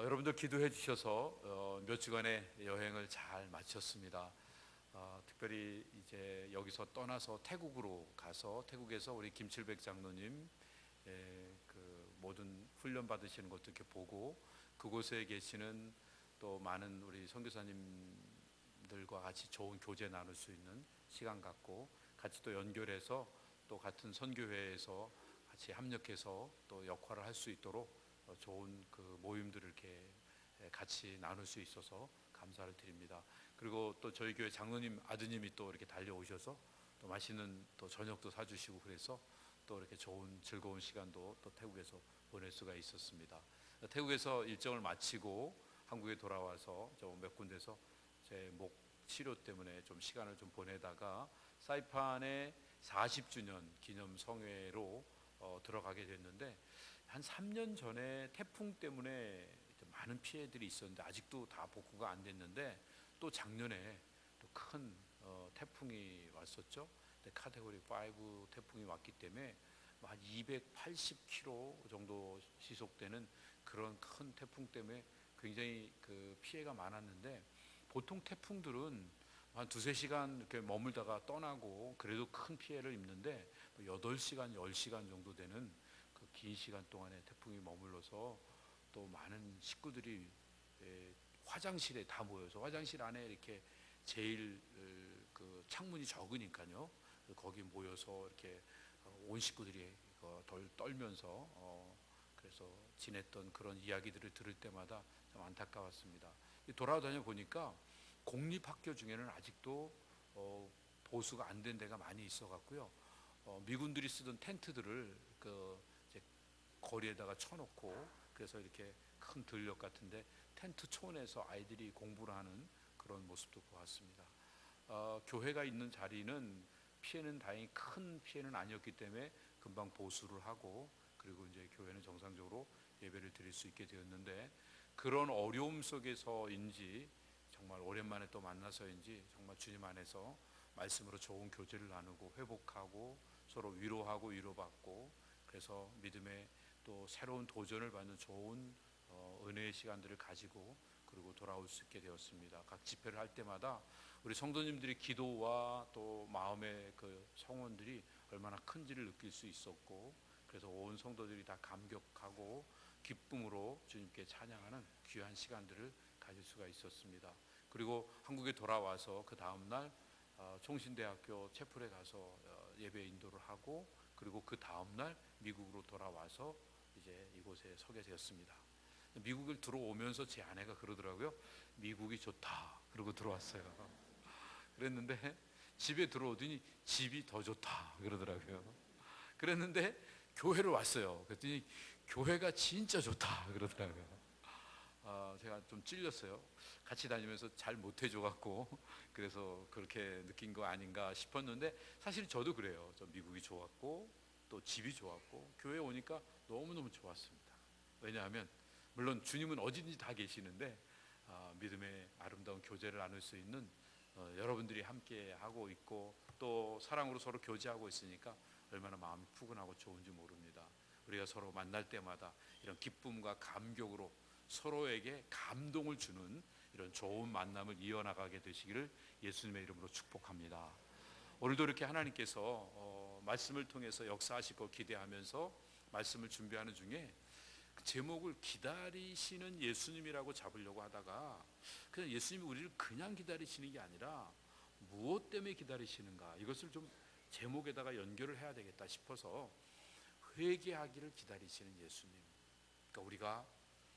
여러분들 기도해 주셔서 몇 주간의 여행을 잘 마쳤습니다. 특별히 이제 여기서 떠나서 태국으로 가서 태국에서 우리 김칠백 장로님 그 모든 훈련 받으시는 것도 이렇게 보고, 그곳에 계시는 또 많은 우리 선교사님들과 같이 좋은 교제 나눌 수 있는 시간 갖고, 같이 또 연결해서 또 같은 선교회에서 같이 합력해서 또 역할을 할 수 있도록 좋은 그 모임들을 이렇게 같이 나눌 수 있어서 감사를 드립니다. 그리고 또 저희 교회 장로님 아드님이 또 이렇게 달려오셔서 또 맛있는 또 저녁도 사주시고, 그래서 또 이렇게 좋은 즐거운 시간도 또 태국에서 보낼 수가 있었습니다. 태국에서 일정을 마치고 한국에 돌아와서 좀 몇 군데서 제 목 치료 때문에 좀 시간을 좀 보내다가 사이판의 40주년 기념 성회로 들어가게 됐는데, 한 3년 전에 태풍 때문에 많은 피해들이 있었는데 아직도 다 복구가 안 됐는데, 또 작년에 또 큰 태풍이 왔었죠. 카테고리 5 태풍이 왔기 때문에 한 280km 정도 시속되는 그런 큰 태풍 때문에 굉장히 그 피해가 많았는데, 보통 태풍들은 한 2-3시간 이렇게 머물다가 떠나고 그래도 큰 피해를 입는데, 8시간, 10시간 정도 되는 그 긴 시간 동안에 태풍이 머물러서 또 많은 식구들이 화장실에 다 모여서, 화장실 안에 이렇게 제일 그 창문이 적으니까요, 거기 모여서 이렇게 온 식구들이 덜 떨면서 그래서 지냈던 그런 이야기들을 들을 때마다 좀 안타까웠습니다. 돌아다녀 보니까 공립학교 중에는 아직도 보수가 안 된 데가 많이 있어 갖고요, 미군들이 쓰던 텐트들을 그 이제 거리에다가 쳐놓고, 그래서 이렇게 큰 들녘 같은데 텐트 촌에서 아이들이 공부를 하는 그런 모습도 보았습니다. 교회가 있는 자리는 피해는 다행히 큰 피해는 아니었기 때문에 금방 보수를 하고, 그리고 이제 교회는 정상적으로 예배를 드릴 수 있게 되었는데, 그런 어려움 속에서인지 정말 오랜만에 또 만나서인지 정말 주님 안에서 말씀으로 좋은 교제를 나누고 회복하고 서로 위로하고 위로받고, 그래서 믿음의 또 새로운 도전을 받는 좋은 은혜의 시간들을 가지고 그리고 돌아올 수 있게 되었습니다. 각 집회를 할 때마다 우리 성도님들의 기도와 또 마음의 그 성원들이 얼마나 큰지를 느낄 수 있었고, 그래서 온 성도들이 다 감격하고 기쁨으로 주님께 찬양하는 귀한 시간들을 가질 수가 있었습니다. 그리고 한국에 돌아와서 그 다음날 총신대학교 채플에 가서 예배 인도를 하고, 그리고 그 다음날 미국으로 돌아와서 이제 이곳에 서게 되었습니다. 미국을 들어오면서 제 아내가 그러더라고요. 미국이 좋다 그러고 들어왔어요. 그랬는데 집에 들어오더니 집이 더 좋다 그러더라고요. 그랬는데 교회를 왔어요. 그랬더니 교회가 진짜 좋다 그러더라고요. 제가 좀 찔렸어요. 같이 다니면서 잘 못해줘 갖고 그래서 그렇게 느낀 거 아닌가 싶었는데, 사실 저도 그래요. 저 미국이 좋았고 또 집이 좋았고 교회 오니까 너무너무 좋았습니다. 왜냐하면 물론 주님은 어디든지 다 계시는데 믿음의 아름다운 교제를 나눌 수 있는 여러분들이 함께 하고 있고 또 사랑으로 서로 교제하고 있으니까 얼마나 마음이 푸근하고 좋은지 모릅니다. 우리가 서로 만날 때마다 이런 기쁨과 감격으로 서로에게 감동을 주는 이런 좋은 만남을 이어나가게 되시기를 예수님의 이름으로 축복합니다. 오늘도 이렇게 하나님께서 말씀을 통해서 역사하실 거 기대하면서 말씀을 준비하는 중에 제목을 기다리시는 예수님이라고 잡으려고 하다가, 그냥 예수님이 우리를 그냥 기다리시는 게 아니라 무엇 때문에 기다리시는가, 이것을 좀 제목에다가 연결을 해야 되겠다 싶어서 회개하기를 기다리시는 예수님. 그러니까 우리가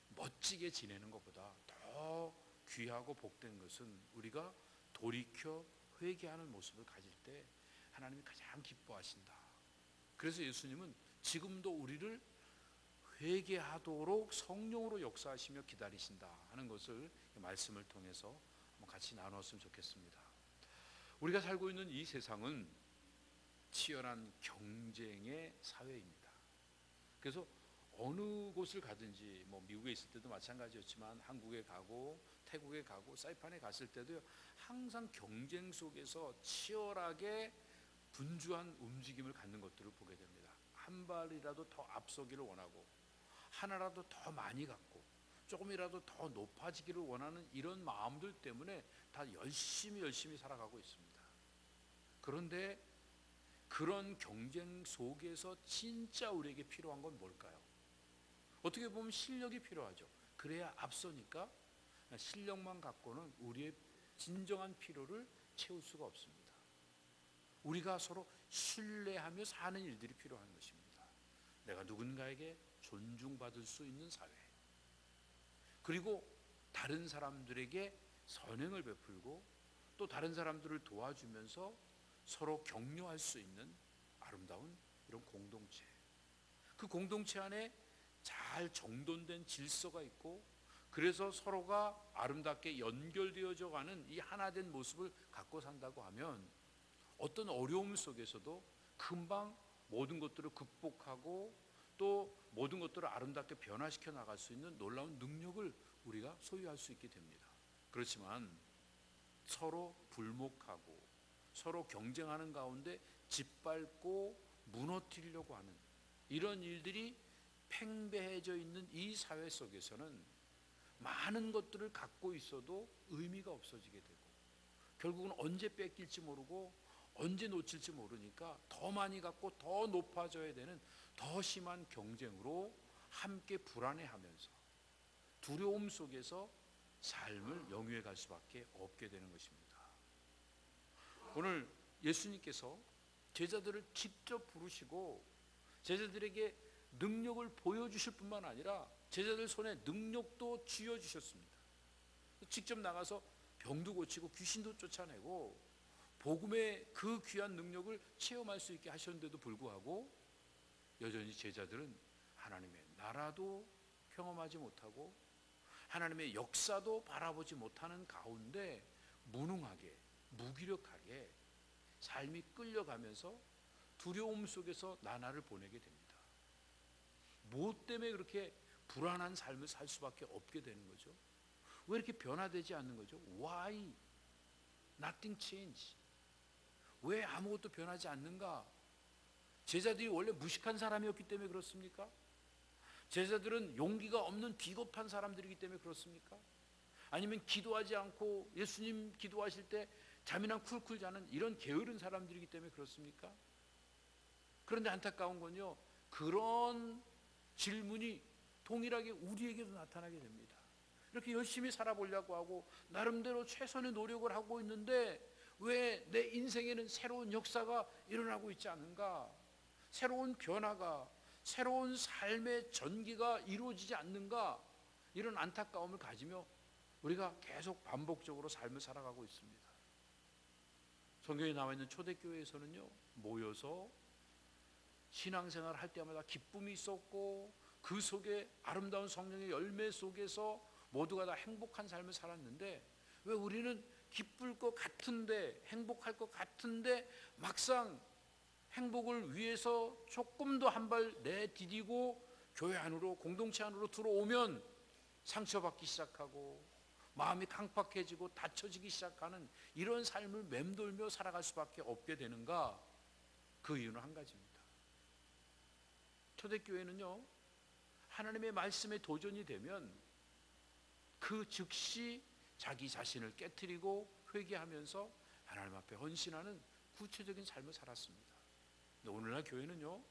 멋지게 지내는 것보다 더 귀하고 복된 것은 우리가 돌이켜 회개하는 모습을 가질 때 하나님이 가장 기뻐하신다. 그래서 예수님은 지금도 우리를 회개하도록 성령으로 역사하시며 기다리신다 하는 것을 말씀을 통해서 한번 같이 나누었으면 좋겠습니다. 우리가 살고 있는 이 세상은 치열한 경쟁의 사회입니다. 그래서 어느 곳을 가든지, 뭐 미국에 있을 때도 마찬가지였지만 한국에 가고 태국에 가고 사이판에 갔을 때도 항상 경쟁 속에서 치열하게 분주한 움직임을 갖는 것들을 보게 됩니다. 한 발이라도 더 앞서기를 원하고 하나라도 더 많이 갖고 조금이라도 더 높아지기를 원하는 이런 마음들 때문에 다 열심히 살아가고 있습니다. 그런데 그런 경쟁 속에서 진짜 우리에게 필요한 건 뭘까요? 어떻게 보면 실력이 필요하죠. 그래야 앞서니까 실력만 갖고는 우리의 진정한 필요를 채울 수가 없습니다. 우리가 서로 신뢰하며 사는 일들이 필요한 것입니다. 내가 누군가에게 존중받을 수 있는 사회, 그리고 다른 사람들에게 선행을 베풀고 또 다른 사람들을 도와주면서 서로 격려할 수 있는 아름다운 이런 공동체, 그 공동체 안에 잘 정돈된 질서가 있고 그래서 서로가 아름답게 연결되어져 가는 이 하나된 모습을 갖고 산다고 하면 어떤 어려움 속에서도 금방 모든 것들을 극복하고 또 모든 것들을 아름답게 변화시켜 나갈 수 있는 놀라운 능력을 우리가 소유할 수 있게 됩니다. 그렇지만 서로 불목하고 서로 경쟁하는 가운데 짓밟고 무너뜨리려고 하는 이런 일들이 팽배해져 있는 이 사회 속에서는 많은 것들을 갖고 있어도 의미가 없어지게 되고 결국은 언제 뺏길지 모르고 언제 놓칠지 모르니까 더 많이 갖고 더 높아져야 되는 더 심한 경쟁으로 함께 불안해하면서 두려움 속에서 삶을 영위해 갈 수밖에 없게 되는 것입니다. 오늘 예수님께서 제자들을 직접 부르시고 제자들에게 능력을 보여주실 뿐만 아니라 제자들 손에 능력도 쥐어주셨습니다. 직접 나가서 병도 고치고 귀신도 쫓아내고 복음의 그 귀한 능력을 체험할 수 있게 하셨는데도 불구하고 여전히 제자들은 하나님의 나라도 경험하지 못하고 하나님의 역사도 바라보지 못하는 가운데 무능하게 무기력하게 삶이 끌려가면서 두려움 속에서 나날을 보내게 됩니다. 무엇 때문에 그렇게 불안한 삶을 살 수밖에 없게 되는 거죠? 왜 이렇게 변화되지 않는 거죠? Why nothing change? 왜 아무것도 변하지 않는가? 제자들이 원래 무식한 사람이었기 때문에 그렇습니까? 제자들은 용기가 없는 비겁한 사람들이기 때문에 그렇습니까? 아니면 기도하지 않고 예수님 기도하실 때 잠이나 쿨쿨 자는 이런 게으른 사람들이기 때문에 그렇습니까? 그런데 안타까운 건요, 그런 질문이 동일하게 우리에게도 나타나게 됩니다. 이렇게 열심히 살아보려고 하고 나름대로 최선의 노력을 하고 있는데 왜 내 인생에는 새로운 역사가 일어나고 있지 않는가? 새로운 변화가, 새로운 삶의 전기가 이루어지지 않는가? 이런 안타까움을 가지며 우리가 계속 반복적으로 삶을 살아가고 있습니다. 성경에 나와 있는 초대교회에서는요, 모여서 신앙생활을 할 때마다 기쁨이 있었고 그 속에 아름다운 성령의 열매 속에서 모두가 다 행복한 삶을 살았는데 왜 우리는 기쁠 것 같은데 행복할 것 같은데 막상 행복을 위해서 조금 더 한 발 내디디고 교회 안으로 공동체 안으로 들어오면 상처받기 시작하고 마음이 강팍해지고 닫혀지기 시작하는 이런 삶을 맴돌며 살아갈 수밖에 없게 되는가? 그 이유는 한 가지입니다. 초대교회는요, 하나님의 말씀에 도전이 되면 그 즉시 자기 자신을 깨트리고 회개하면서 하나님 앞에 헌신하는 구체적인 삶을 살았습니다. 근데 오늘날 교회는요,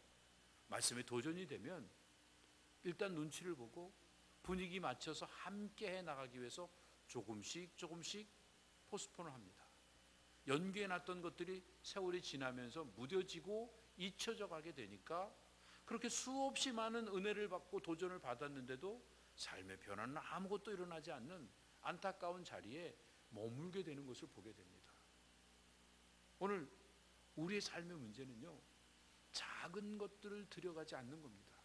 말씀에 도전이 되면 일단 눈치를 보고 분위기 맞춰서 함께 해 나가기 위해서 조금씩 포스폰을 합니다. 연기해 놨던 것들이 세월이 지나면서 무뎌지고 잊혀져 가게 되니까 그렇게 수없이 많은 은혜를 받고 도전을 받았는데도 삶의 변화는 아무것도 일어나지 않는 안타까운 자리에 머물게 되는 것을 보게 됩니다. 오늘 우리의 삶의 문제는요, 작은 것들을 들여가지 않는 겁니다.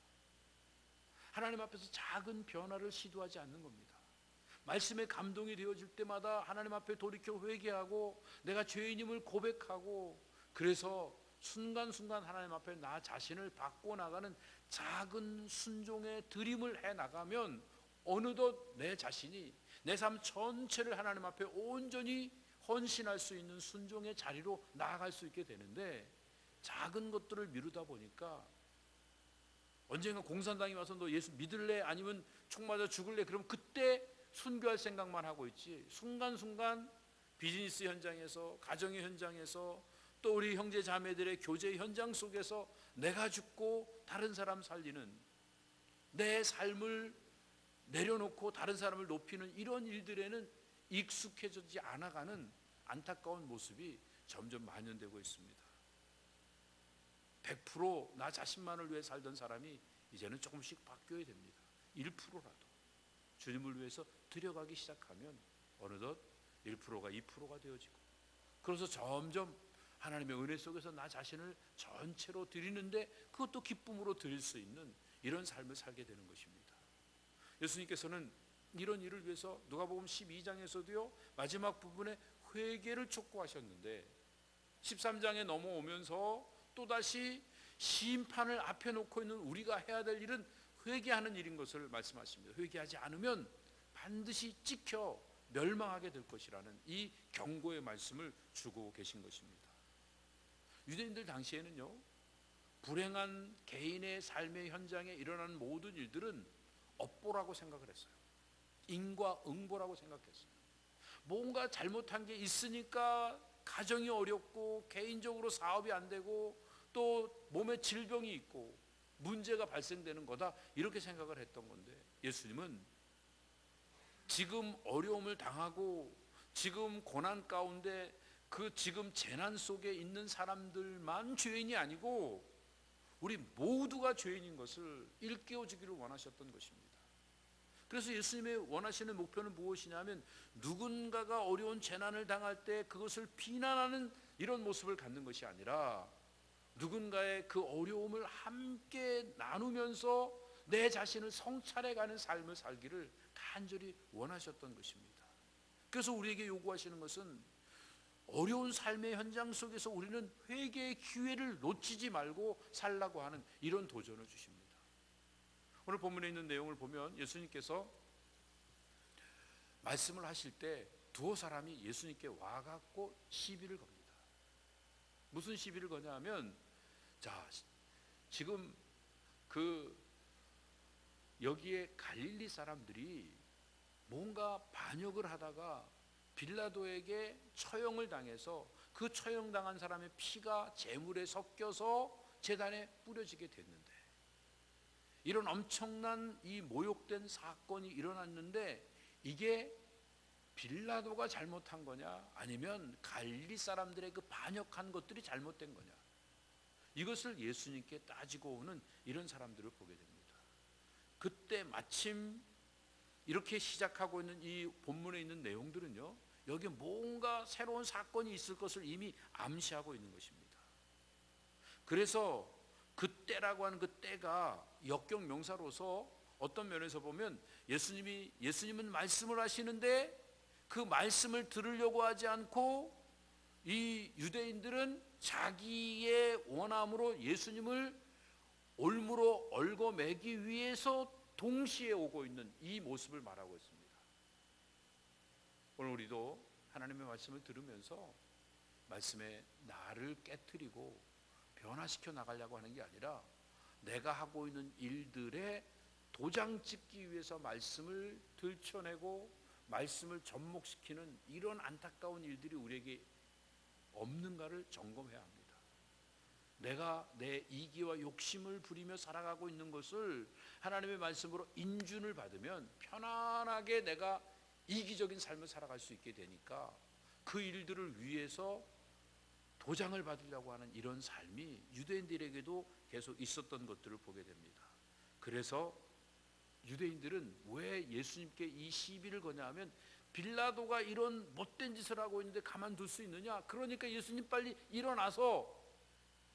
하나님 앞에서 작은 변화를 시도하지 않는 겁니다. 말씀에 감동이 되어질 때마다 하나님 앞에 돌이켜 회개하고 내가 죄인임을 고백하고 그래서 순간순간 하나님 앞에 나 자신을 바꿔나가는 작은 순종의 드림을 해나가면 어느덧 내 자신이 내 삶 전체를 하나님 앞에 온전히 헌신할 수 있는 순종의 자리로 나아갈 수 있게 되는데 작은 것들을 미루다 보니까 언젠가 공산당이 와서 너 예수 믿을래? 아니면 총 맞아 죽을래? 그럼 그때 순교할 생각만 하고 있지, 순간순간 비즈니스 현장에서, 가정의 현장에서, 또 우리 형제 자매들의 교제 현장 속에서 내가 죽고 다른 사람 살리는, 내 삶을 내려놓고 다른 사람을 높이는 이런 일들에는 익숙해지지 않아가는 안타까운 모습이 점점 만연되고 있습니다. 100% 나 자신만을 위해 살던 사람이 이제는 조금씩 바뀌어야 됩니다. 1%라도 주님을 위해서 들여가기 시작하면 어느덧 1%가 2%가 되어지고, 그래서 점점 하나님의 은혜 속에서 나 자신을 전체로 드리는데 그것도 기쁨으로 드릴 수 있는 이런 삶을 살게 되는 것입니다. 예수님께서는 이런 일을 위해서 누가복음 12장에서도요 마지막 부분에 회개를 촉구하셨는데 13장에 넘어오면서 또다시 심판을 앞에 놓고 있는 우리가 해야 될 일은 회개하는 일인 것을 말씀하십니다. 회개하지 않으면 반드시 찍혀 멸망하게 될 것이라는 이 경고의 말씀을 주고 계신 것입니다. 유대인들 당시에는요, 불행한 개인의 삶의 현장에 일어나는 모든 일들은 업보라고 생각을 했어요. 인과응보라고 생각했어요. 뭔가 잘못한 게 있으니까 가정이 어렵고 개인적으로 사업이 안 되고 또 몸에 질병이 있고 문제가 발생되는 거다, 이렇게 생각을 했던 건데, 예수님은 지금 어려움을 당하고 지금 고난 가운데 그 지금 재난 속에 있는 사람들만 죄인이 아니고 우리 모두가 죄인인 것을 일깨워 주기를 원하셨던 것입니다. 그래서 예수님의 원하시는 목표는 무엇이냐면 누군가가 어려운 재난을 당할 때 그것을 비난하는 이런 모습을 갖는 것이 아니라 누군가의 그 어려움을 함께 나누면서 내 자신을 성찰해가는 삶을 살기를 간절히 원하셨던 것입니다. 그래서 우리에게 요구하시는 것은 어려운 삶의 현장 속에서 우리는 회개의 기회를 놓치지 말고 살라고 하는 이런 도전을 주십니다. 오늘 본문에 있는 내용을 보면 예수님께서 말씀을 하실 때 두어 사람이 예수님께 와갖고 시비를 겁니다. 무슨 시비를 거냐 하면, 자, 지금 여기에 갈릴리 사람들이 뭔가 반역을 하다가 빌라도에게 처형을 당해서 그 처형당한 사람의 피가 제물에 섞여서 제단에 뿌려지게 됐는데, 이런 엄청난 이 모욕된 사건이 일어났는데 이게 빌라도가 잘못한 거냐 아니면 갈릴리 사람들의 그 반역한 것들이 잘못된 거냐, 이것을 예수님께 따지고 오는 이런 사람들을 보게 됩니다. 그때 마침 이렇게 시작하고 있는 이 본문에 있는 내용들은요, 여기에 뭔가 새로운 사건이 있을 것을 이미 암시하고 있는 것입니다. 그래서 그때라고 하는 그 때가 역경 명사로서 어떤 면에서 보면 예수님은 말씀을 하시는데 그 말씀을 들으려고 하지 않고 이 유대인들은 자기의 원함으로 예수님을 올무로 얽어매기 위해서 동시에 오고 있는 이 모습을 말하고 있습니다. 오늘 우리도 하나님의 말씀을 들으면서 말씀에 나를 깨트리고 변화시켜 나가려고 하는 게 아니라 내가 하고 있는 일들에 도장 찍기 위해서 말씀을 들춰내고 말씀을 접목시키는 이런 안타까운 일들이 우리에게 없는가를 점검해야 합니다. 내가 내 이기와 욕심을 부리며 살아가고 있는 것을 하나님의 말씀으로 인준을 받으면 편안하게 내가 이기적인 삶을 살아갈 수 있게 되니까 그 일들을 위해서 도장을 받으려고 하는 이런 삶이 유대인들에게도 계속 있었던 것들을 보게 됩니다. 그래서 유대인들은 왜 예수님께 이 시비를 거냐 하면 빌라도가 이런 못된 짓을 하고 있는데 가만둘 수 있느냐, 그러니까 예수님 빨리 일어나서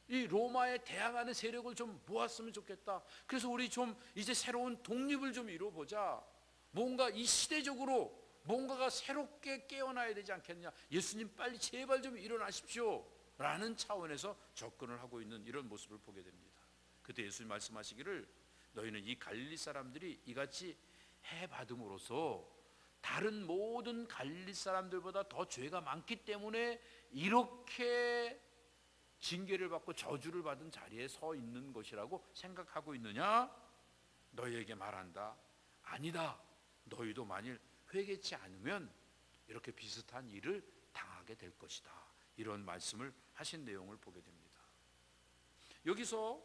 이 로마에 대항하는 세력을 좀 모았으면 좋겠다. 그래서 우리 좀 이제 새로운 독립을 좀 이루어보자. 뭔가 이 시대적으로 뭔가가 새롭게 깨어나야 되지 않겠냐, 예수님 빨리 제발 좀 일어나십시오 라는 차원에서 접근을 하고 있는 이런 모습을 보게 됩니다. 그때 예수님 말씀하시기를 너희는 이 갈릴리 사람들이 이같이 해받음으로써 다른 모든 갈릴리 사람들보다 더 죄가 많기 때문에 이렇게 징계를 받고 저주를 받은 자리에 서 있는 것이라고 생각하고 있느냐? 너희에게 말한다. 아니다. 너희도 만일 회개치 않으면 이렇게 비슷한 일을 당하게 될 것이다. 이런 말씀을 하신 내용을 보게 됩니다. 여기서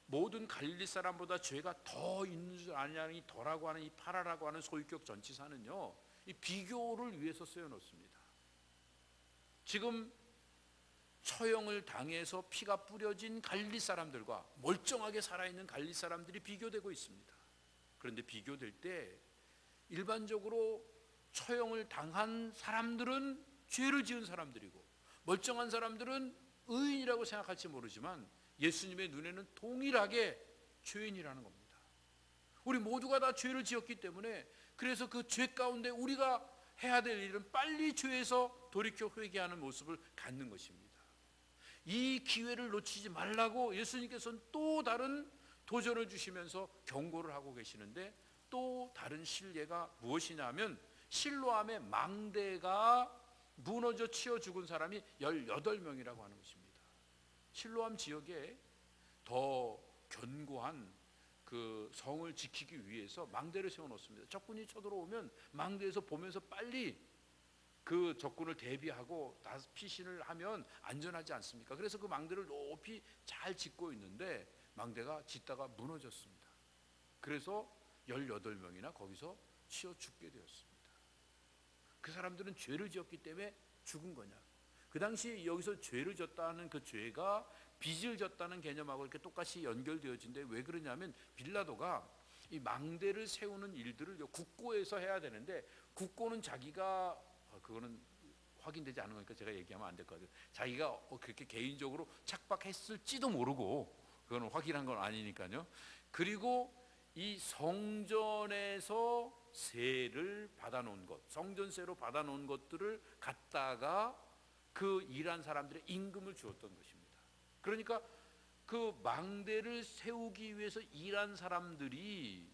모든 갈릴리 사람보다 죄가 더 있는 줄 아냐니 더라고 하는 이 파라라고 하는 소유격 전치사는요, 이 비교를 위해서 쓰여 놓습니다. 지금 처형을 당해서 피가 뿌려진 갈릴리 사람들과 멀쩡하게 살아있는 갈릴리 사람들이 비교되고 있습니다. 그런데 비교될 때 일반적으로 처형을 당한 사람들은 죄를 지은 사람들이고 멀쩡한 사람들은 의인이라고 생각할지 모르지만 예수님의 눈에는 동일하게 죄인이라는 겁니다. 우리 모두가 다 죄를 지었기 때문에 그래서 그 죄 가운데 우리가 해야 될 일은 빨리 죄에서 돌이켜 회개하는 모습을 갖는 것입니다. 이 기회를 놓치지 말라고 예수님께서는 또 다른 도전을 주시면서 경고를 하고 계시는데, 또 다른 실례가 무엇이냐면 실로암의 망대가 무너져 치어 죽은 사람이 18명이라고 하는 것입니다. 실로암 지역에 더 견고한 그 성을 지키기 위해서 망대를 세워놓습니다. 적군이 쳐들어오면 망대에서 보면서 빨리 그 적군을 대비하고 피신을 하면 안전하지 않습니까? 그래서 그 망대를 높이 잘 짓고 있는데 망대가 짓다가 무너졌습니다. 그래서 18명이나 거기서 치어 죽게 되었습니다. 그 사람들은 죄를 지었기 때문에 죽은 거냐? 그 당시 여기서 죄를 졌다는 그 죄가 빚을 졌다는 개념하고 이렇게 똑같이 연결되어진데, 왜 그러냐면 빌라도가 이 망대를 세우는 일들을 국고에서 해야 되는데, 국고는 자기가 그거는 확인되지 않은 거니까 제가 얘기하면 안 될 것 같아요. 자기가 그렇게 개인적으로 착박했을지도 모르고, 그거는 확인한 건 아니니까요. 그리고 이 성전에서 세를 받아놓은 것, 성전세로 받아놓은 것들을 갖다가 그 일한 사람들의 임금을 주었던 것입니다. 그러니까 그 망대를 세우기 위해서 일한 사람들이,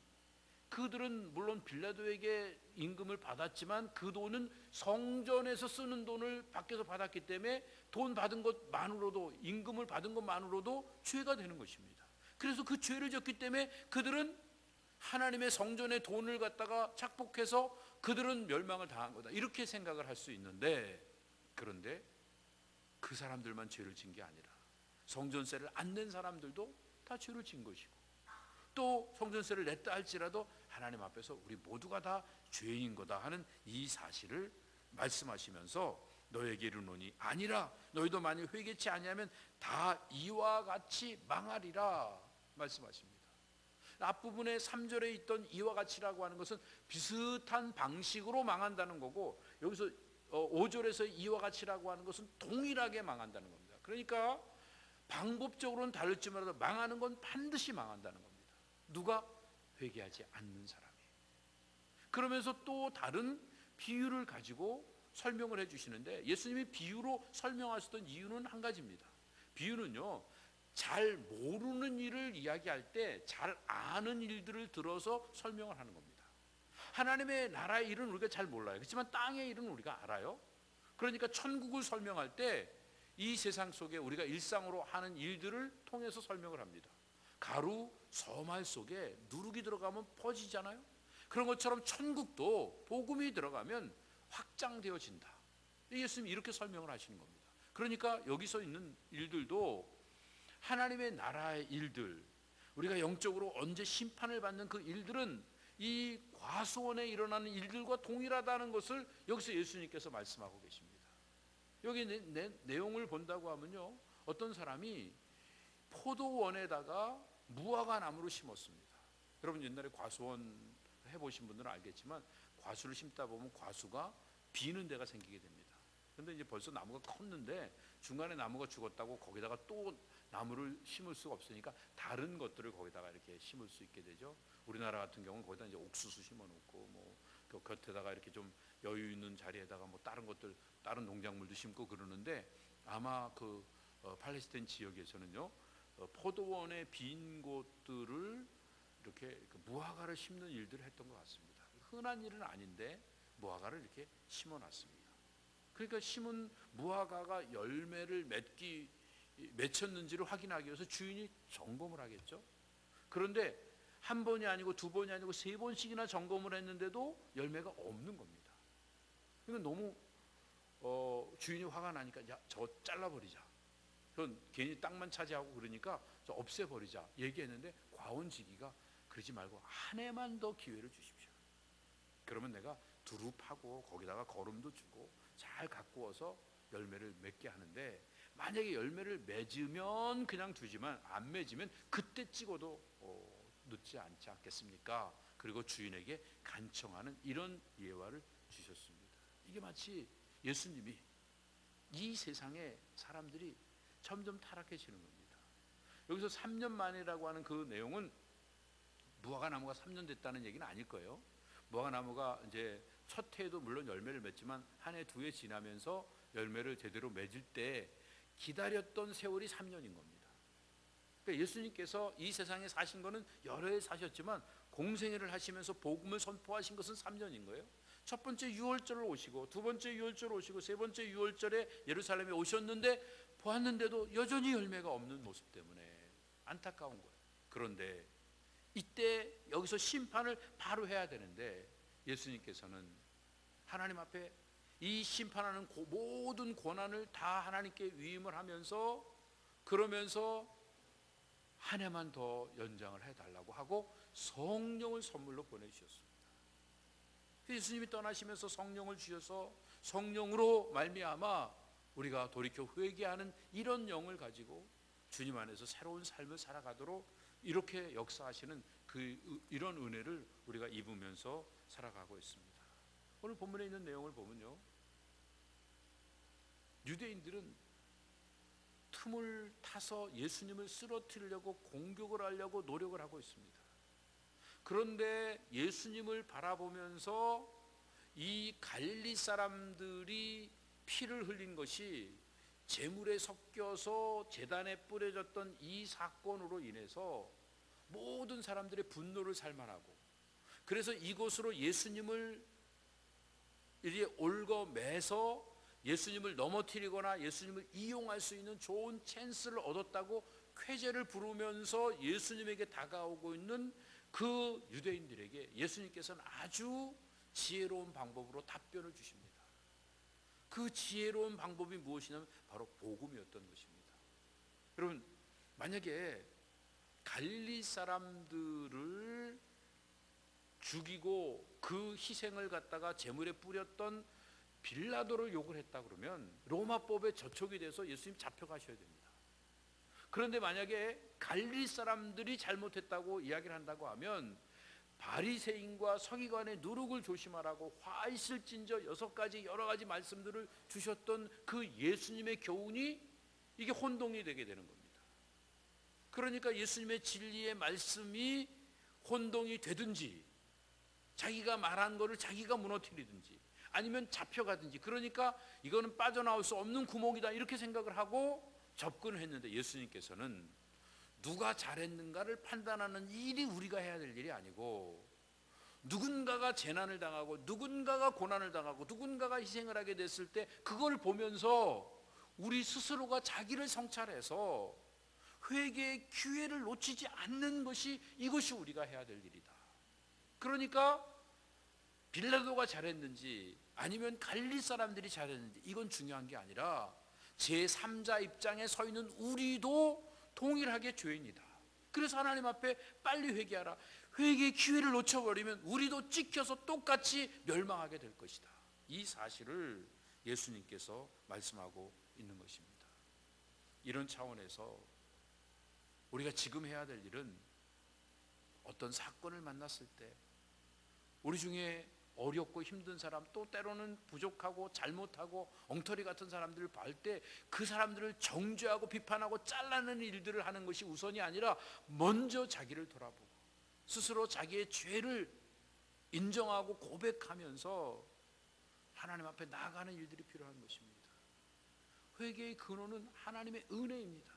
그들은 물론 빌라도에게 임금을 받았지만 그 돈은 성전에서 쓰는 돈을 밖에서 받았기 때문에 돈 받은 것만으로도, 임금을 받은 것만으로도 죄가 되는 것입니다. 그래서 그 죄를 졌기 때문에 그들은 하나님의 성전의 돈을 갖다가 착복해서 그들은 멸망을 당한 거다, 이렇게 생각을 할 수 있는데, 그런데 그 사람들만 죄를 진 게 아니라 성전세를 안 낸 사람들도 다 죄를 진 것이고, 또 성전세를 냈다 할지라도 하나님 앞에서 우리 모두가 다 죄인인 거다 하는 이 사실을 말씀하시면서 너에게 이르노니 아니라 너희도 만일 회개치 아니하면 다 이와 같이 망하리라 말씀하십니다. 앞부분에 3절에 있던 이와 같이라고 하는 것은 비슷한 방식으로 망한다는 거고, 여기서 5절에서 이와 같이라고 하는 것은 동일하게 망한다는 겁니다. 그러니까 방법적으로는 다를지만 망하는 건 반드시 망한다는 겁니다. 누가? 회개하지 않는 사람이. 그러면서 또 다른 비유를 가지고 설명을 해주시는데, 예수님이 비유로 설명하셨던 이유는 한 가지입니다. 비유는요, 잘 모르는 일을 이야기할 때 잘 아는 일들을 들어서 설명을 하는 겁니다. 하나님의 나라의 일은 우리가 잘 몰라요. 그렇지만 땅의 일은 우리가 알아요. 그러니까 천국을 설명할 때 이 세상 속에 우리가 일상으로 하는 일들을 통해서 설명을 합니다. 가루, 서말 속에 누룩이 들어가면 퍼지잖아요. 그런 것처럼 천국도 복음이 들어가면 확장되어진다. 예수님이 이렇게 설명을 하시는 겁니다. 그러니까 여기서 있는 일들도 하나님의 나라의 일들, 우리가 영적으로 언제 심판을 받는 그 일들은 이 과수원에 일어나는 일들과 동일하다는 것을 여기서 예수님께서 말씀하고 계십니다. 여기 내용을 본다고 하면요, 어떤 사람이 포도원에다가 무화과 나무를 심었습니다. 여러분 옛날에 과수원 해보신 분들은 알겠지만 과수를 심다 보면 과수가 비는 데가 생기게 됩니다. 그런데 이제 벌써 나무가 컸는데 중간에 나무가 죽었다고 거기다가 또 나무를 심을 수가 없으니까 다른 것들을 거기다가 이렇게 심을 수 있게 되죠. 우리나라 같은 경우는 거기다 이제 옥수수 심어놓고 그 곁에다가 이렇게 좀 여유 있는 자리에다가 다른 것들, 다른 농작물도 심고 그러는데, 아마 그 팔레스타인 지역에서는요, 포도원의 빈 곳들을 이렇게 무화과를 심는 일들을 했던 것 같습니다. 흔한 일은 아닌데 무화과를 이렇게 심어놨습니다. 그러니까 심은 무화과가 열매를 맺혔는지를 확인하기 위해서 주인이 점검을 하겠죠. 그런데 한 번이 아니고 두 번이 아니고 세 번씩이나 점검을 했는데도 열매가 없는 겁니다. 그러니까 너무 주인이 화가 나니까 야, 저 잘라버리자. 그건 괜히 땅만 차지하고 그러니까 저 없애버리자 얘기했는데 과온지기가 그러지 말고 한 해만 더 기회를 주십시오. 그러면 내가 두루 파고 거기다가 거름도 주고 잘 가꾸어서 열매를 맺게 하는데, 만약에 열매를 맺으면 그냥 두지만 안 맺으면 그때 찍어도 늦지 않지 않겠습니까? 그리고 주인에게 간청하는 이런 예화를 주셨습니다. 이게 마치 예수님이 이 세상에 사람들이 점점 타락해지는 겁니다. 여기서 3년 만이라고 하는 그 내용은 무화과 나무가 3년 됐다는 얘기는 아닐 거예요. 무화과 나무가 이제 첫 해에도 물론 열매를 맺지만 한 해, 두 해 지나면서 열매를 제대로 맺을 때 기다렸던 세월이 3년인 겁니다. 그러니까 예수님께서 이 세상에 사신 거는 여러 해 사셨지만 공생애를 하시면서 복음을 선포하신 것은 3년인 거예요. 첫 번째 유월절을 오시고, 두 번째 유월절 오시고, 세 번째 유월절에 예루살렘에 오셨는데 보았는데도 여전히 열매가 없는 모습 때문에 안타까운 거예요. 그런데 이때 여기서 심판을 바로 해야 되는데 예수님께서는 하나님 앞에 이 심판하는 모든 권한을 다 하나님께 위임을 하면서, 그러면서 한 해만 더 연장을 해달라고 하고 성령을 선물로 보내주셨습니다. 예수님이 떠나시면서 성령을 주셔서 성령으로 말미암아 우리가 돌이켜 회개하는 이런 영을 가지고 주님 안에서 새로운 삶을 살아가도록 이렇게 역사하시는 이런 은혜를 우리가 입으면서 살아가고 있습니다. 오늘 본문에 있는 내용을 보면요, 유대인들은 틈을 타서 예수님을 쓰러뜨리려고 공격을 하려고 노력을 하고 있습니다. 그런데 예수님을 바라보면서 이 갈릴리 사람들이 피를 흘린 것이 제물에 섞여서 제단에 뿌려졌던 이 사건으로 인해서 모든 사람들의 분노를 살만하고, 그래서 이곳으로 예수님을 이제 얽어매서 예수님을 넘어뜨리거나 예수님을 이용할 수 있는 좋은 찬스를 얻었다고 쾌재를 부르면서 예수님에게 다가오고 있는 그 유대인들에게 예수님께서는 아주 지혜로운 방법으로 답변을 주십니다. 그 지혜로운 방법이 무엇이냐면 바로 복음이었던 것입니다. 여러분, 만약에 갈릴리 사람들을 죽이고 그 희생을 갖다가 제물에 뿌렸던 빌라도를 욕을 했다 그러면 로마법에 저촉이 돼서 예수님 잡혀가셔야 됩니다. 그런데 만약에 갈릴리 사람들이 잘못했다고 이야기를 한다고 하면 바리새인과 서기관의 누룩을 조심하라고 화 있을진저 6가지 여러 가지 말씀들을 주셨던 그 예수님의 교훈이 이게 혼동이 되게 되는 겁니다. 그러니까 예수님의 진리의 말씀이 혼동이 되든지 자기가 말한 거를 자기가 무너뜨리든지 아니면 잡혀가든지, 그러니까 이거는 빠져나올 수 없는 구멍이다 이렇게 생각을 하고 접근을 했는데 예수님께서는 누가 잘했는가를 판단하는 일이 우리가 해야 될 일이 아니고, 누군가가 재난을 당하고 누군가가 고난을 당하고 누군가가 희생을 하게 됐을 때 그걸 보면서 우리 스스로가 자기를 성찰해서 회개의 기회를 놓치지 않는 것이, 이것이 우리가 해야 될 일이다. 그러니까 빌라도가 잘했는지 아니면 갈릴리 사람들이 잘했는지 이건 중요한 게 아니라 제3자 입장에 서 있는 우리도 동일하게 죄인이다. 그래서 하나님 앞에 빨리 회개하라. 회개의 기회를 놓쳐버리면 우리도 찍혀서 똑같이 멸망하게 될 것이다. 이 사실을 예수님께서 말씀하고 있는 것입니다. 이런 차원에서 우리가 지금 해야 될 일은 어떤 사건을 만났을 때 우리 중에 어렵고 힘든 사람, 또 때로는 부족하고 잘못하고 엉터리 같은 사람들을 볼 때 그 사람들을 정죄하고 비판하고 잘라내는 일들을 하는 것이 우선이 아니라 먼저 자기를 돌아보고 스스로 자기의 죄를 인정하고 고백하면서 하나님 앞에 나아가는 일들이 필요한 것입니다. 회개의 근원은 하나님의 은혜입니다.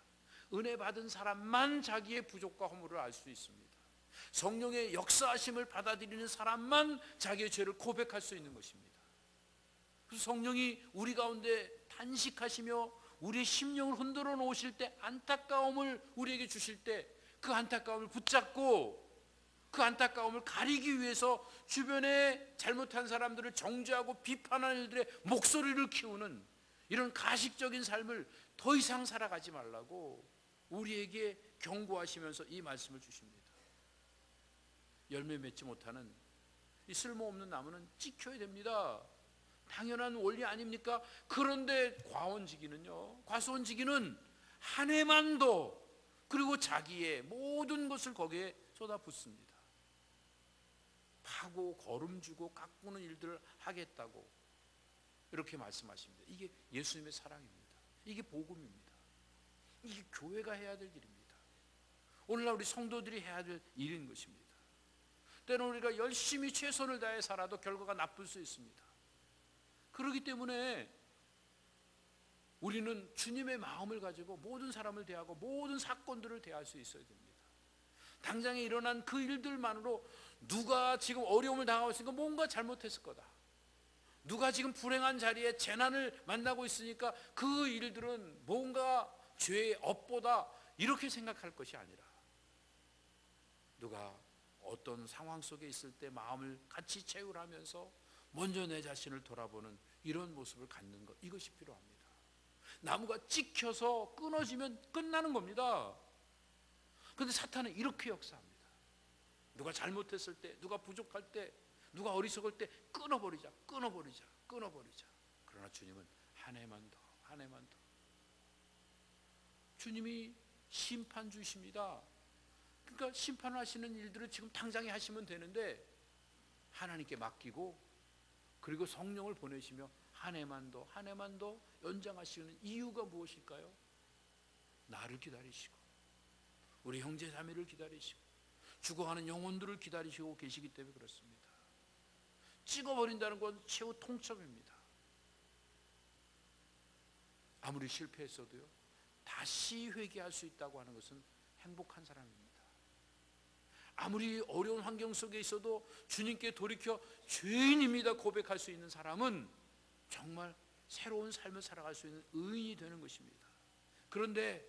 은혜 받은 사람만 자기의 부족과 허물을 알 수 있습니다. 성령의 역사하심을 받아들이는 사람만 자기의 죄를 고백할 수 있는 것입니다. 그래서 성령이 우리 가운데 단식하시며 우리의 심령을 흔들어 놓으실 때, 안타까움을 우리에게 주실 때 그 안타까움을 붙잡고 그 안타까움을 가리기 위해서 주변에 잘못한 사람들을 정죄하고 비판하는 일들의 목소리를 키우는 이런 가식적인 삶을 더 이상 살아가지 말라고 우리에게 경고하시면서 이 말씀을 주십니다. 열매 맺지 못하는 이 쓸모없는 나무는 찍혀야 됩니다. 당연한 원리 아닙니까? 그런데 과수원지기는 한 해만 더, 그리고 자기의 모든 것을 거기에 쏟아붓습니다. 파고 거름주고 가꾸는 일들을 하겠다고 이렇게 말씀하십니다. 이게 예수님의 사랑입니다. 이게 복음입니다. 이게 교회가 해야 될 일입니다. 오늘날 우리 성도들이 해야 될 일인 것입니다. 때로는 우리가 열심히 최선을 다해 살아도 결과가 나쁠 수 있습니다. 그렇기 때문에 우리는 주님의 마음을 가지고 모든 사람을 대하고 모든 사건들을 대할 수 있어야 됩니다. 당장에 일어난 그 일들만으로 누가 지금 어려움을 당하고 있으니까 뭔가 잘못했을 거다, 누가 지금 불행한 자리에 재난을 만나고 있으니까 그 일들은 뭔가 죄의 업보다, 이렇게 생각할 것이 아니라 누가 어떤 상황 속에 있을 때 마음을 같이 채울하면서 먼저 내 자신을 돌아보는 이런 모습을 갖는 것, 이것이 필요합니다. 나무가 찍혀서 끊어지면 끝나는 겁니다. 그런데 사탄은 이렇게 역사합니다. 누가 잘못했을 때, 누가 부족할 때, 누가 어리석을 때 끊어버리자. 그러나 주님은 한 해만 더. 주님이 심판 주십니다. 그러니까 심판하시는 일들을 지금 당장에 하시면 되는데 하나님께 맡기고, 그리고 성령을 보내시며 한 해만 더 연장하시는 이유가 무엇일까요? 나를 기다리시고 우리 형제 자매를 기다리시고 죽어가는 영혼들을 기다리시고 계시기 때문에 그렇습니다. 찍어버린다는 건 최후 통첩입니다. 아무리 실패했어도요, 다시 회개할 수 있다고 하는 것은 행복한 사람입니다. 아무리 어려운 환경 속에 있어도 주님께 돌이켜 죄인입니다 고백할 수 있는 사람은 정말 새로운 삶을 살아갈 수 있는 의인이 되는 것입니다. 그런데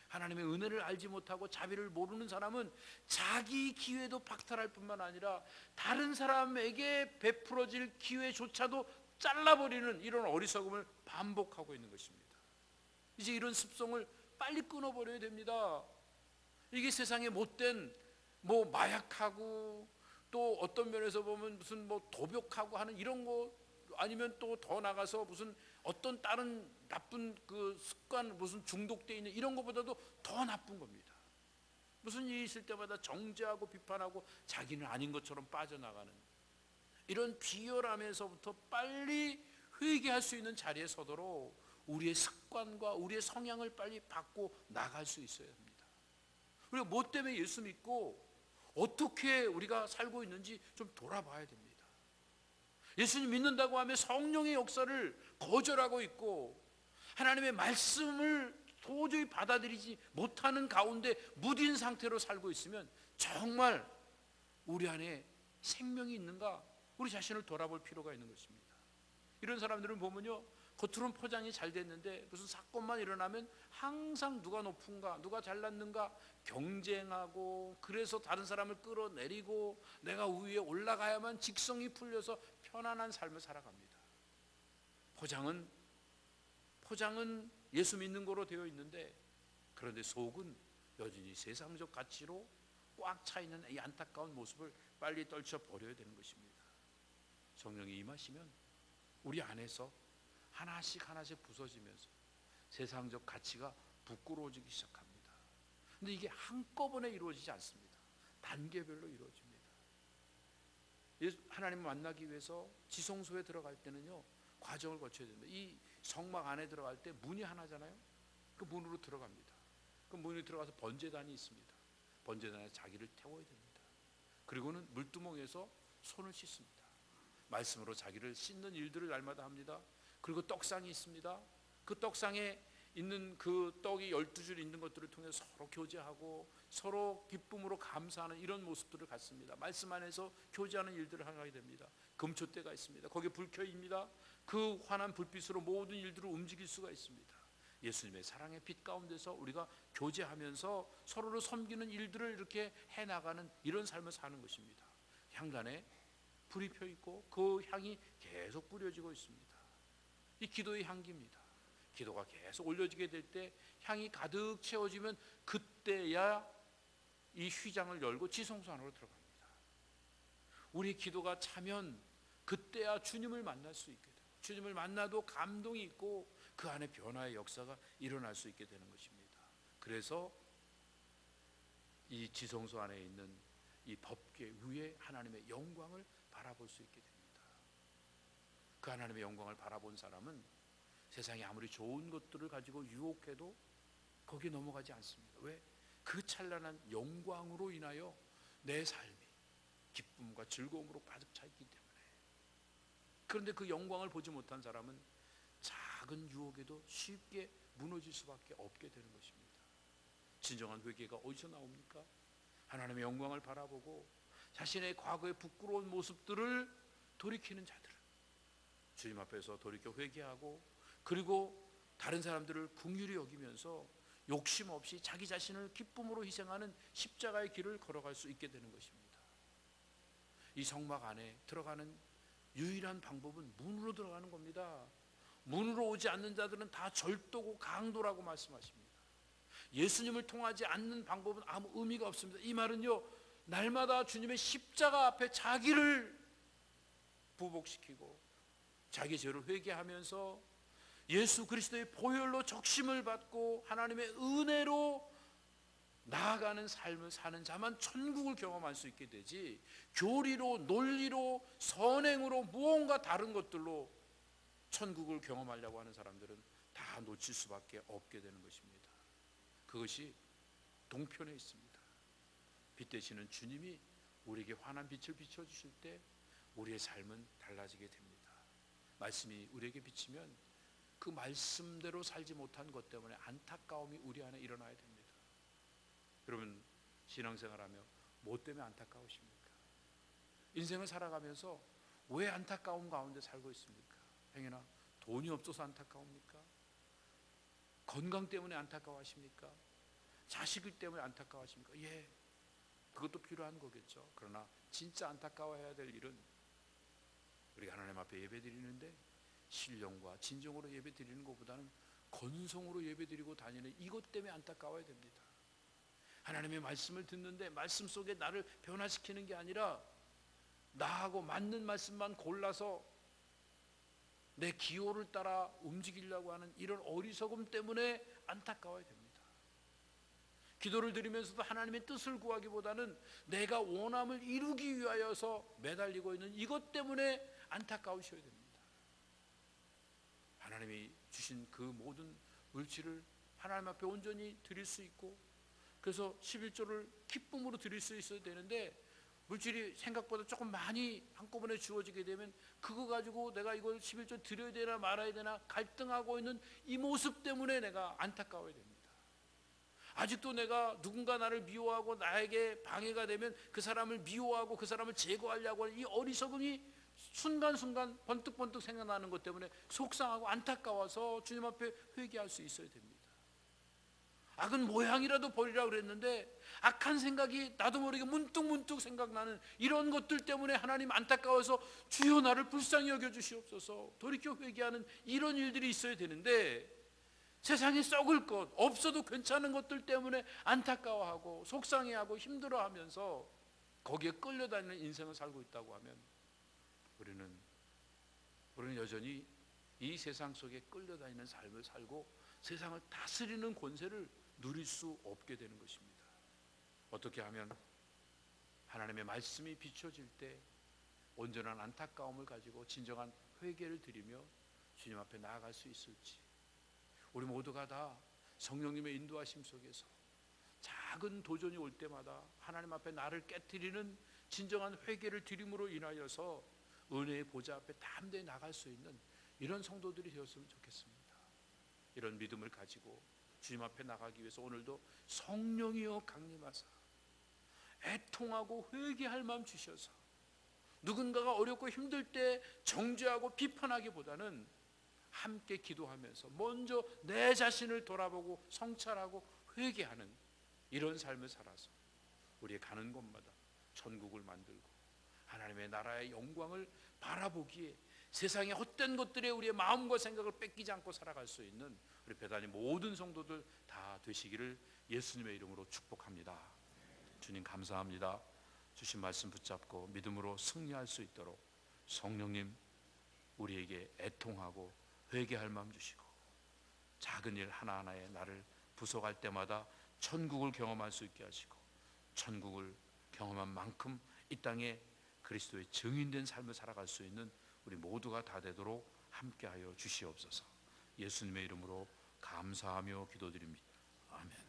하나님의 은혜를 알지 못하고 자비를 모르는 사람은 자기 기회도 박탈할 뿐만 아니라 다른 사람에게 베풀어질 기회조차도 잘라버리는 이런 어리석음을 반복하고 있는 것입니다. 이제 이런 습성을 빨리 끊어버려야 됩니다. 이게 세상에 못된 마약하고, 또 어떤 면에서 보면 무슨 도벽하고 하는 이런 거, 아니면 또 더 나가서 무슨 어떤 다른 나쁜 그 습관, 무슨 중독돼 있는 이런 것보다도 더 나쁜 겁니다. 무슨 일이 있을 때마다 정죄하고 비판하고 자기는 아닌 것처럼 빠져나가는 이런 비열함에서부터 빨리 회개할 수 있는 자리에 서도록 우리의 습관과 우리의 성향을 빨리 바꿔 나갈 수 있어야 합니다. 우리가 뭐 때문에 예수 믿고 어떻게 우리가 살고 있는지 좀 돌아봐야 됩니다. 예수님 믿는다고 하면 성령의 역사를 거절하고 있고 하나님의 말씀을 도저히 받아들이지 못하는 가운데 무딘 상태로 살고 있으면 정말 우리 안에 생명이 있는가, 우리 자신을 돌아볼 필요가 있는 것입니다. 이런 사람들을 보면요, 겉으로는 포장이 잘 됐는데 무슨 사건만 일어나면 항상 누가 높은가, 누가 잘났는가 경쟁하고, 그래서 다른 사람을 끌어내리고 내가 위에 올라가야만 직성이 풀려서 편안한 삶을 살아갑니다. 포장은 예수 믿는 거로 되어 있는데, 그런데 속은 여전히 세상적 가치로 꽉 차 있는 이 안타까운 모습을 빨리 떨쳐 버려야 되는 것입니다. 성령이 임하시면 우리 안에서 하나씩 부서지면서 세상적 가치가 부끄러워지기 시작합니다. 근데 이게 한꺼번에 이루어지지 않습니다. 단계별로 이루어집니다. 하나님을 만나기 위해서 지성소에 들어갈 때는요, 과정을 거쳐야 됩니다. 이 성막 안에 들어갈 때 문이 하나잖아요. 그 문으로 들어갑니다. 그 문에 들어가서 번제단이 있습니다. 번제단에 자기를 태워야 됩니다. 그리고는 물두멍에서 손을 씻습니다. 말씀으로 자기를 씻는 일들을 날마다 합니다. 그리고 떡상이 있습니다. 그 떡상에 있는 그 떡이 12줄 있는 것들을 통해 서로 교제하고 서로 기쁨으로 감사하는 이런 모습들을 갖습니다. 말씀 안에서 교제하는 일들을 하게 됩니다. 금초대가 있습니다. 거기에 불켜입니다. 그 환한 불빛으로 모든 일들을 움직일 수가 있습니다. 예수님의 사랑의 빛 가운데서 우리가 교제하면서 서로를 섬기는 일들을 이렇게 해나가는 이런 삶을 사는 것입니다. 향단에 불이 펴 있고 그 향이 계속 뿌려지고 있습니다. 이 기도의 향기입니다. 기도가 계속 올려지게 될 때 향이 가득 채워지면 그때야 이 휘장을 열고 지성소 안으로 들어갑니다. 우리 기도가 차면 그때야 주님을 만날 수 있게 돼요. 주님을 만나도 감동이 있고 그 안에 변화의 역사가 일어날 수 있게 되는 것입니다. 그래서 이 지성소 안에 있는 이 법궤 위에 하나님의 영광을 바라볼 수 있게 됩니다. 그 하나님의 영광을 바라본 사람은 세상에 아무리 좋은 것들을 가지고 유혹해도 거기에 넘어가지 않습니다. 왜? 그 찬란한 영광으로 인하여 내 삶이 기쁨과 즐거움으로 가득 차 있기 때문에. 그런데 그 영광을 보지 못한 사람은 작은 유혹에도 쉽게 무너질 수밖에 없게 되는 것입니다. 진정한 회개가 어디서 나옵니까? 하나님의 영광을 바라보고 자신의 과거의 부끄러운 모습들을 돌이키는 자들은 주님 앞에서 돌이켜 회개하고 그리고 다른 사람들을 긍휼히 여기면서 욕심 없이 자기 자신을 기쁨으로 희생하는 십자가의 길을 걸어갈 수 있게 되는 것입니다. 이 성막 안에 들어가는 유일한 방법은 문으로 들어가는 겁니다. 문으로 오지 않는 자들은 다 절도고 강도라고 말씀하십니다. 예수님을 통하지 않는 방법은 아무 의미가 없습니다. 이 말은요, 날마다 주님의 십자가 앞에 자기를 부복시키고 자기 죄를 회개하면서 예수 그리스도의 보혈로 적심을 받고 하나님의 은혜로 나아가는 삶을 사는 자만 천국을 경험할 수 있게 되지, 교리로 논리로 선행으로 무언가 다른 것들로 천국을 경험하려고 하는 사람들은 다 놓칠 수밖에 없게 되는 것입니다. 그것이 동편에 있습니다. 빛 되시는 주님이 우리에게 환한 빛을 비춰주실 때 우리의 삶은 달라지게 됩니다. 말씀이 우리에게 비치면 그 말씀대로 살지 못한 것 때문에 안타까움이 우리 안에 일어나야 됩니다. 여러분, 신앙생활하며 뭐 때문에 안타까우십니까? 인생을 살아가면서 왜 안타까움 가운데 살고 있습니까? 행여나 돈이 없어서 안타까웁니까? 건강 때문에 안타까워하십니까? 자식 때문에 안타까워하십니까? 예, 그것도 필요한 거겠죠. 그러나 진짜 안타까워해야 될 일은 우리가 하나님 앞에 예배드리는데 신령과 진정으로 예배드리는 것보다는 건성으로 예배드리고 다니는 이것 때문에 안타까워야 됩니다. 하나님의 말씀을 듣는데 말씀 속에 나를 변화시키는 게 아니라 나하고 맞는 말씀만 골라서 내 기호를 따라 움직이려고 하는 이런 어리석음 때문에 안타까워야 됩니다. 기도를 드리면서도 하나님의 뜻을 구하기보다는 내가 원함을 이루기 위하여서 매달리고 있는 이것 때문에 안타까우셔야 됩니다. 하나님이 주신 그 모든 물질을 하나님 앞에 온전히 드릴 수 있고, 그래서 11조를 기쁨으로 드릴 수 있어야 되는데 물질이 생각보다 조금 많이 한꺼번에 주어지게 되면 그거 가지고 내가 이걸 11조 드려야 되나 말아야 되나 갈등하고 있는 이 모습 때문에 내가 안타까워야 됩니다. 아직도 내가 누군가 나를 미워하고 나에게 방해가 되면 그 사람을 미워하고 그 사람을 제거하려고 하는 이 어리석음이 순간순간 번뜩번뜩 생각나는 것 때문에 속상하고 안타까워서 주님 앞에 회개할 수 있어야 됩니다. 악은 모양이라도 버리라고 그랬는데 악한 생각이 나도 모르게 문득문득 생각나는 이런 것들 때문에 하나님 안타까워서 주여 나를 불쌍히 여겨주시옵소서 돌이켜 회개하는 이런 일들이 있어야 되는데, 세상에 썩을 것 없어도 괜찮은 것들 때문에 안타까워하고 속상해하고 힘들어하면서 거기에 끌려다니는 인생을 살고 있다고 하면 우리는 여전히 이 세상 속에 끌려다니는 삶을 살고 세상을 다스리는 권세를 누릴 수 없게 되는 것입니다. 어떻게 하면 하나님의 말씀이 비춰질 때 온전한 안타까움을 가지고 진정한 회개를 드리며 주님 앞에 나아갈 수 있을지, 우리 모두가 다 성령님의 인도하심 속에서 작은 도전이 올 때마다 하나님 앞에 나를 깨트리는 진정한 회개를 드림으로 인하여서 은혜의 보좌 앞에 담대히 나갈 수 있는 이런 성도들이 되었으면 좋겠습니다. 이런 믿음을 가지고 주님 앞에 나가기 위해서 오늘도 성령이여 강림하사 애통하고 회개할 마음 주셔서 누군가가 어렵고 힘들 때 정죄하고 비판하기보다는 함께 기도하면서 먼저 내 자신을 돌아보고 성찰하고 회개하는 이런 삶을 살아서 우리의 가는 곳마다 천국을 만들고 하나님의 나라의 영광을 바라보기에 세상의 헛된 것들에 우리의 마음과 생각을 뺏기지 않고 살아갈 수 있는 우리 배단위 모든 성도들 다 되시기를 예수님의 이름으로 축복합니다. 주님 감사합니다. 주신 말씀 붙잡고 믿음으로 승리할 수 있도록 성령님 우리에게 애통하고 회개할 마음 주시고 작은 일 하나하나에 나를 부속할 때마다 천국을 경험할 수 있게 하시고 천국을 경험한 만큼 이 땅에 그리스도의 증인된 삶을 살아갈 수 있는 우리 모두가 다 되도록 함께하여 주시옵소서. 예수님의 이름으로 감사하며 기도드립니다. 아멘.